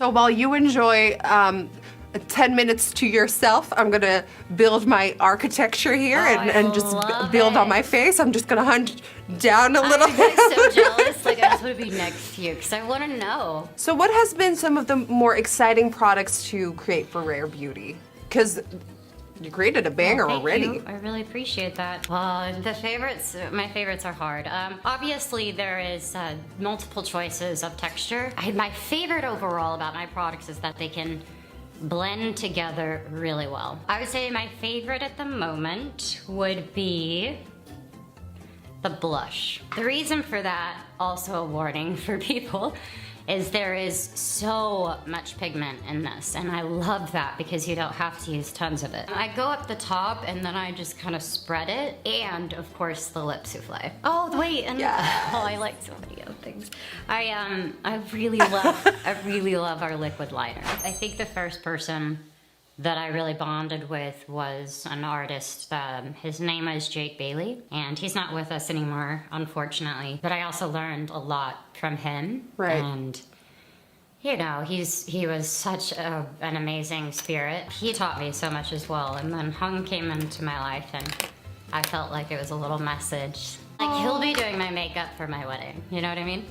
So while you enjoy 10 minutes to yourself, I'm gonna build my architecture here and just build on my face. I'm just gonna hunt down a little bit. I'm so jealous. Like, I just want to be next to you because I want to know. So what has been some of the more exciting products to create for Rare Beauty? Because you created a banger already. You. I really appreciate that. Well, my favorites are hard. Obviously, there is multiple choices of texture. My favorite overall about my products is that they can blend together really well. I would say my favorite at the moment would be the blush. The reason for that, also a warning for people, is there is so much pigment in this, and I love that because you don't have to use tons of it. I go up the top and then I just kind of spread it, and of course the lip souffle. Oh wait, and I like so many other things. I really love our liquid liner. I think the first person that I really bonded with was an artist. His name is Jake Bailey, and he's not with us anymore, unfortunately. But I also learned a lot from him. Right. And you know, he was such an amazing spirit. He taught me so much as well. And then Hung came into my life, and I felt like it was a little message. Like, he'll be doing my makeup for my wedding. You know what I mean?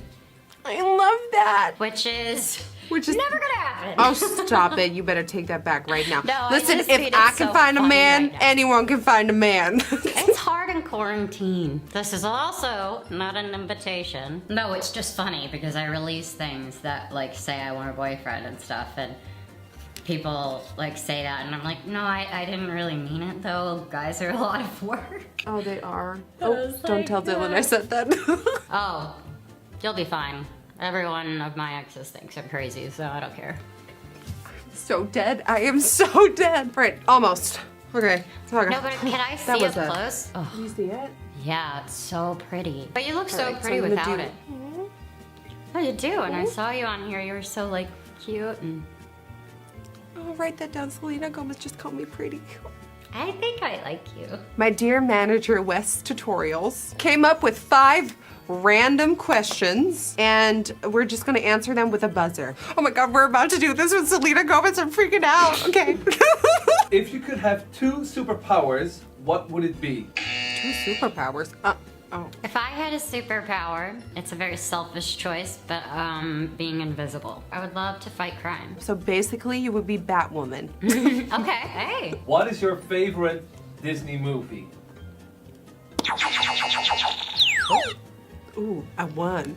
I love that. Which is never gonna happen. Oh, stop it. You better take that back right now. No, listen, if I can find a man, anyone can find a man. It's hard in quarantine. This is also not an invitation. No, it's just funny because I release things that, like, say I want a boyfriend and stuff, and people like say that, and I'm like, no, I didn't really mean it though. Guys are a lot of work. Oh, they are. Oh, don't tell Dylan I said that. Oh, you'll be fine. Every one of my exes thinks I'm crazy, so I don't care. So dead. I am so dead. Right, almost. Okay. No, but can I see up close? Oh. Can you see it? Yeah, it's so pretty. But you look so pretty without it. Oh, you do, and I saw you on here. You were so, like, cute and... Oh, write that down. Selena Gomez just called me pretty. I think I like you. My dear manager, Wes Tutorials, came up with 5 random questions, and we're just gonna answer them with a buzzer. Oh my God, we're about to do this with Selena Gomez. I'm freaking out. Okay. If you could have 2 superpowers, what would it be? 2 superpowers? If I had a superpower, it's a very selfish choice, but being invisible. I would love to fight crime. So basically, you would be Batwoman. Okay, hey. What is your favorite Disney movie? Ooh, I won.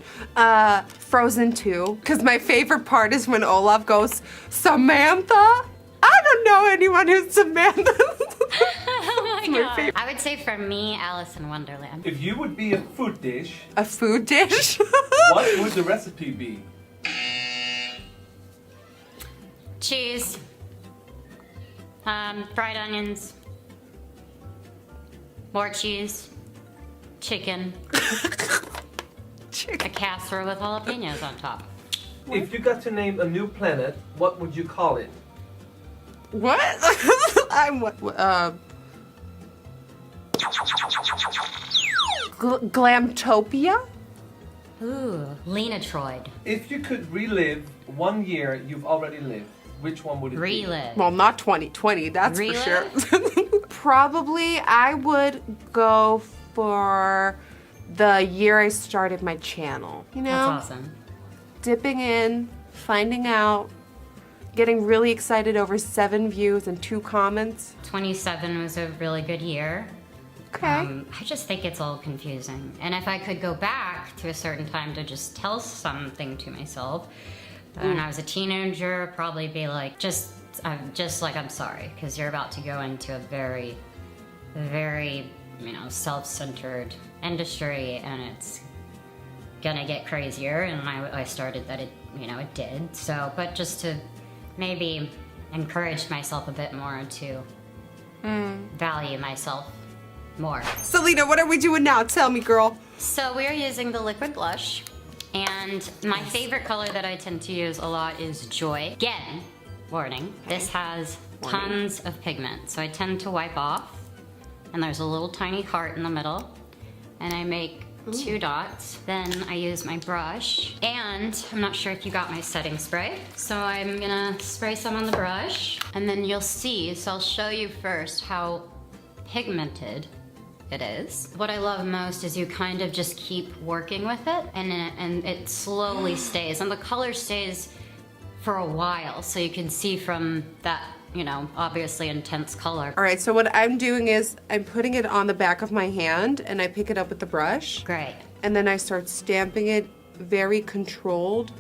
Frozen 2, because my favorite part is when Olaf goes, Samantha? I don't know anyone who's Samantha. Oh my God. I would say for me, Alice in Wonderland. If you would be a food dish... A food dish? What would the recipe be? Cheese. Fried onions. More cheese. Chicken. A casserole with jalapenos on top. If you got to name a new planet, what would you call it? What? Glamtopia? Ooh, Lena Troid. If you could relive 1 year you've already lived, which one would it be? Relive. Well, not 2020, that's Relive? for sure. Probably I would go for the year I started my channel. You know? That's awesome. Dipping in, finding out, getting really excited over 7 views and 2 comments. 27 was a really good year. Okay. I just think it's all confusing. And if I could go back to a certain time to just tell something to myself, when I was a teenager, I'd probably be like, just like, I'm sorry, because you're about to go into a very, very, you know, self-centered industry, and it's gonna get crazier. And I started that, it did. So, but just to maybe encourage myself a bit more to value myself more. Selena, what are we doing now? Tell me, girl. So we're using the liquid blush, and my favorite color that I tend to use a lot is Joy. Again, warning, this has tons of pigment, so I tend to wipe off, and there's a little tiny heart in the middle, and I make 2 dots. Then I use my brush, and I'm not sure if you got my setting spray, so I'm gonna spray some on the brush, and then you'll see, so I'll show you first how pigmented it is. What I love most is you kind of just keep working with it, and it slowly stays, and the color stays for a while, so you can see from that, you know, obviously intense color. All right, so what I'm doing is I'm putting it on the back of my hand and I pick it up with the brush. Great. And then I start stamping it very controlled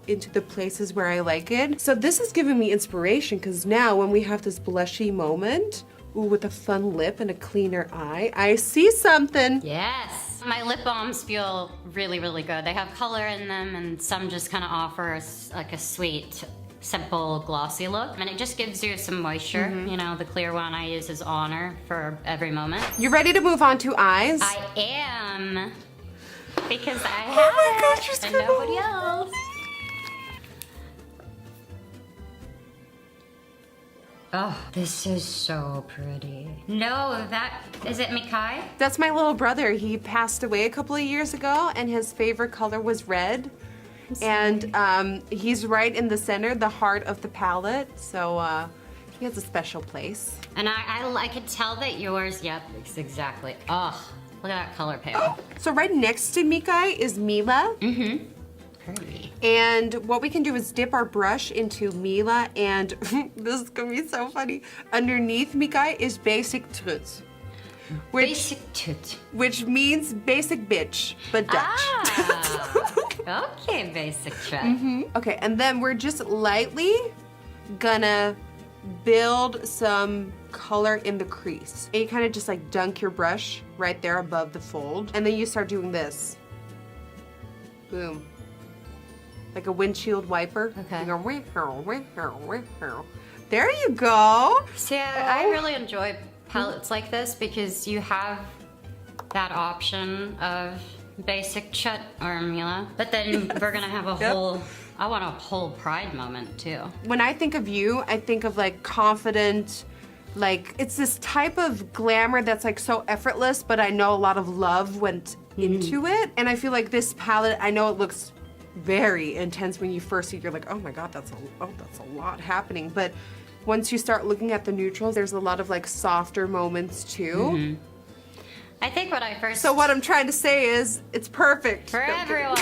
into the places where I like it. So this is giving me inspiration because now when we have this blushy moment, ooh, with a fun lip and a cleaner eye, I see something. Yes. My lip balms feel really, really good. They have color in them, and some just kind of offer like a sweet, simple, glossy look. And it just gives you some moisture. You know, the clear one I use is Honor for every moment. You ready to move on to eyes? I am. Because I have Oh my gosh, you're and nobody else. Oh, this is so pretty. No, is it Mikai? That's my little brother. He passed away a couple of years ago and his favorite color was red. And he's right in the center, the heart of the palette. So he has a special place. And I could tell that yours, yep, it's exactly. Oh, look at that color palette. So right next to Mikai is Mila. Mm-hmm. Pretty. And what we can do is dip our brush into Mila, and this is gonna be so funny. Underneath Mikai is Basic Tut. Basic Tut. Which means basic bitch, but Dutch. Ah, okay, Basic Tut. Okay, and then we're just lightly gonna build some color in the crease. And you kind of just like dunk your brush right there above the fold. And then you start doing this. Boom. Like a windshield wiper. Okay. You go, there you go. See, I really enjoy palettes like this because you have that option of Basic Chut or Mila. But then we're gonna have a whole, I want a whole pride moment too. When I think of you, I think of like confident, like it's this type of glamour that's like so effortless, but I know a lot of love went into it. And I feel like this palette, I know it looks very intense when you first see it. You're like, oh my God, that's a lot happening. But once you start looking at the neutrals, there's a lot of like softer moments too. I think when I first... So what I'm trying to say is, it's perfect. For everyone.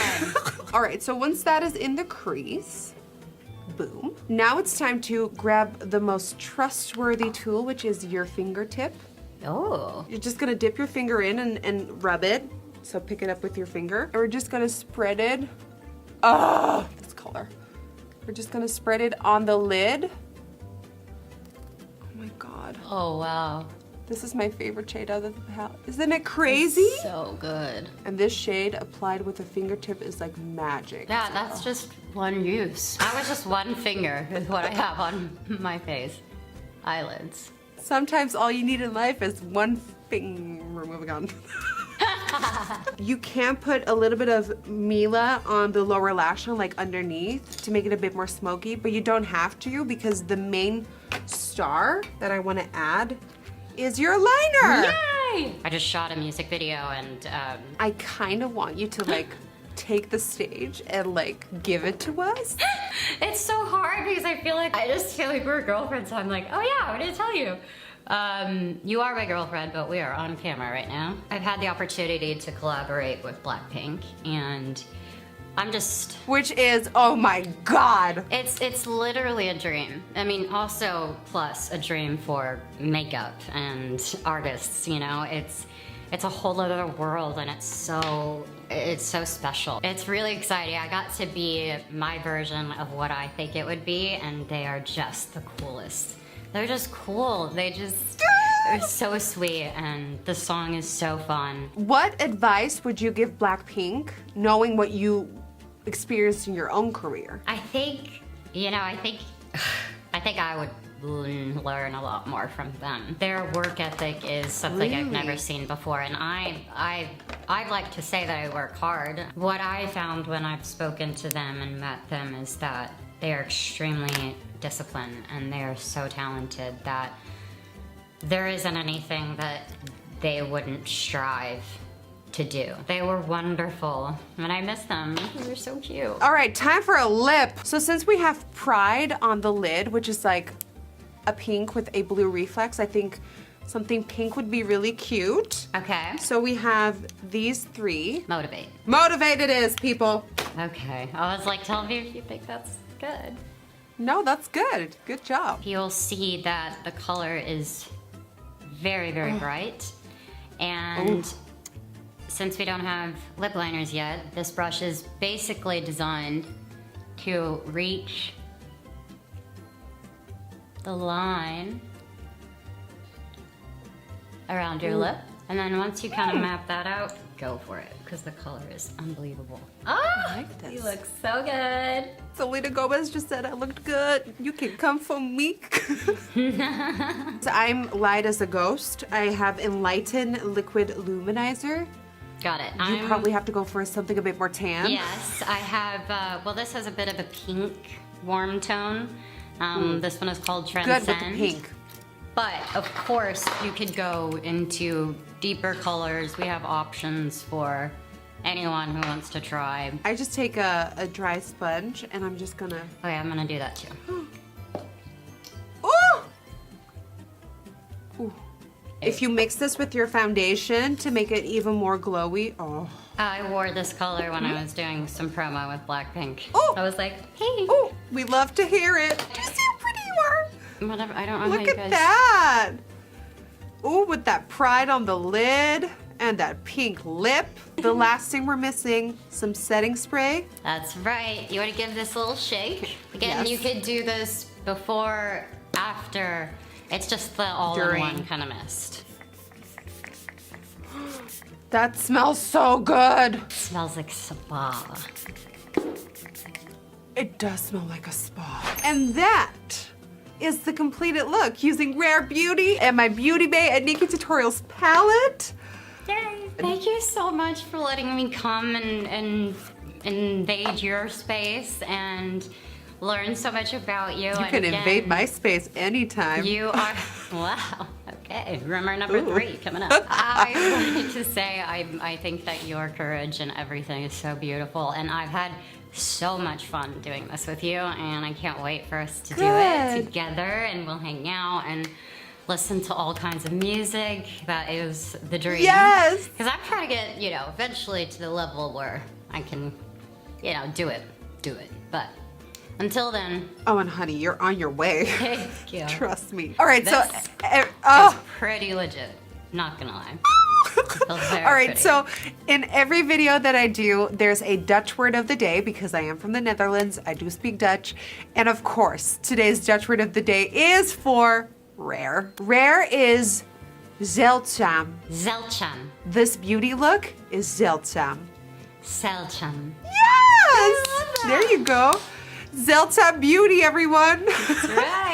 All right, so once that is in the crease, boom. Now it's time to grab the most trustworthy tool, which is your fingertip. Oh. You're just gonna dip your finger in and rub it. So pick it up with your finger. And we're just gonna spread it. Oh, this color. We're just gonna spread it on the lid. Oh my God. Oh, wow. This is my favorite shade out of the palette. Isn't it crazy? So good. And this shade applied with a fingertip is like magic. Yeah, that's just one use. That was just one finger is what I have on my face. Eyelids. Sometimes all you need in life is one finger. Moving on. You can put a little bit of Mila on the lower lash line, like underneath, to make it a bit more smoky, but you don't have to because the main star that I want to add is your liner. Yay! I just shot a music video and I kind of want you to like take the stage and like give it to us. it's so hard because I just feel like we're girlfriends, so I'm like, oh yeah, what did I tell you? You are my girlfriend, but we are on camera right now. I've had the opportunity to collaborate with Blackpink, and I'm just... Which is, oh my God. It's literally a dream. I mean, also plus a dream for makeup and artists, you know? It's a whole other world, and it's so special. It's really exciting. I got to be my version of what I think it would be, and they are just the coolest. They're just cool. They're so sweet, and the song is so fun. What advice would you give Blackpink, knowing what you experienced in your own career? I think I would learn a lot more from them. Their work ethic is something I've never seen before, and I'd like to say that I work hard. What I found when I've spoken to them and met them is that they are extremely disciplined, and they are so talented that there isn't anything that they wouldn't strive to do. They were wonderful, and I miss them. They were so cute. All right, time for a lip. So since we have Pride on the lid, which is like a pink with a blue reflex, I think something pink would be really cute. Okay. So we have these 3. Motivate. Motivate it is, people. Okay. I was like, tell me if you think that's good. No, that's good. Good job. You'll see that the color is very, very bright. And since we don't have lip liners yet, this brush is basically designed to reach the line around your lip. And then once you kind of map that out, go for it, because the color is unbelievable. I like this. You look so good. Selena Gomez just said I looked good. You can come for me. So I'm light as a ghost. I have Enlighten Liquid Luminizer. Got it. You probably have to go for something a bit more tan. Yes, I have, well, this has a bit of a pink warm tone. This one is called Transcend. Good with the pink. But, of course, you could go into deeper colors. We have options for anyone who wants to try. I just take a dry sponge and I'm just gonna... Oh yeah, I'm gonna do that too. Oh! Ooh. If you mix this with your foundation to make it even more glowy, oh. I wore this color when I was doing some promo with Blackpink. Oh. I was like, hey. Oh, we love to hear it. Do you see how pretty you are? Whatever, I don't know Look how you at guys... that. Ooh, with that Pride on the lid and that pink lip. The last thing we're missing, some setting spray. That's right. You want to give this a little shake? Again, Yes. you could do this before, after. It's just the all-in-one During. kind of mist. That smells so good. Smells like spa. It does smell like a spa. And that is the completed look using Rare Beauty and my Beauty Bay and Niki Tutorials palette. Yay! Thank you so much for letting me come and invade your space and learn so much about you. You can invade my space anytime. You are, wow, okay. Rumor number 3 coming up. I wanted to say I think that your courage and everything is so beautiful, and I've had so much fun doing this with you, and I can't wait for us to do it Good. together, and we'll hang out and listen to all kinds of music. That is the dream. Yes! Because I'm trying to get, you know, eventually to the level where I can, you know, do it. But until then, Oh, and honey, you're on your way. thank you. Trust me. All right, This so... It's pretty legit, not gonna lie. All right, so in every video that I do, there's a Dutch word of the day because I am from the Netherlands. I do speak Dutch. And of course, today's Dutch word of the day is for rare. Rare is zeldzaam. Zeldzaam. This beauty look is zeldzaam. Zeldzaam. Yes! There you go. Zeldzaam beauty, everyone. Right.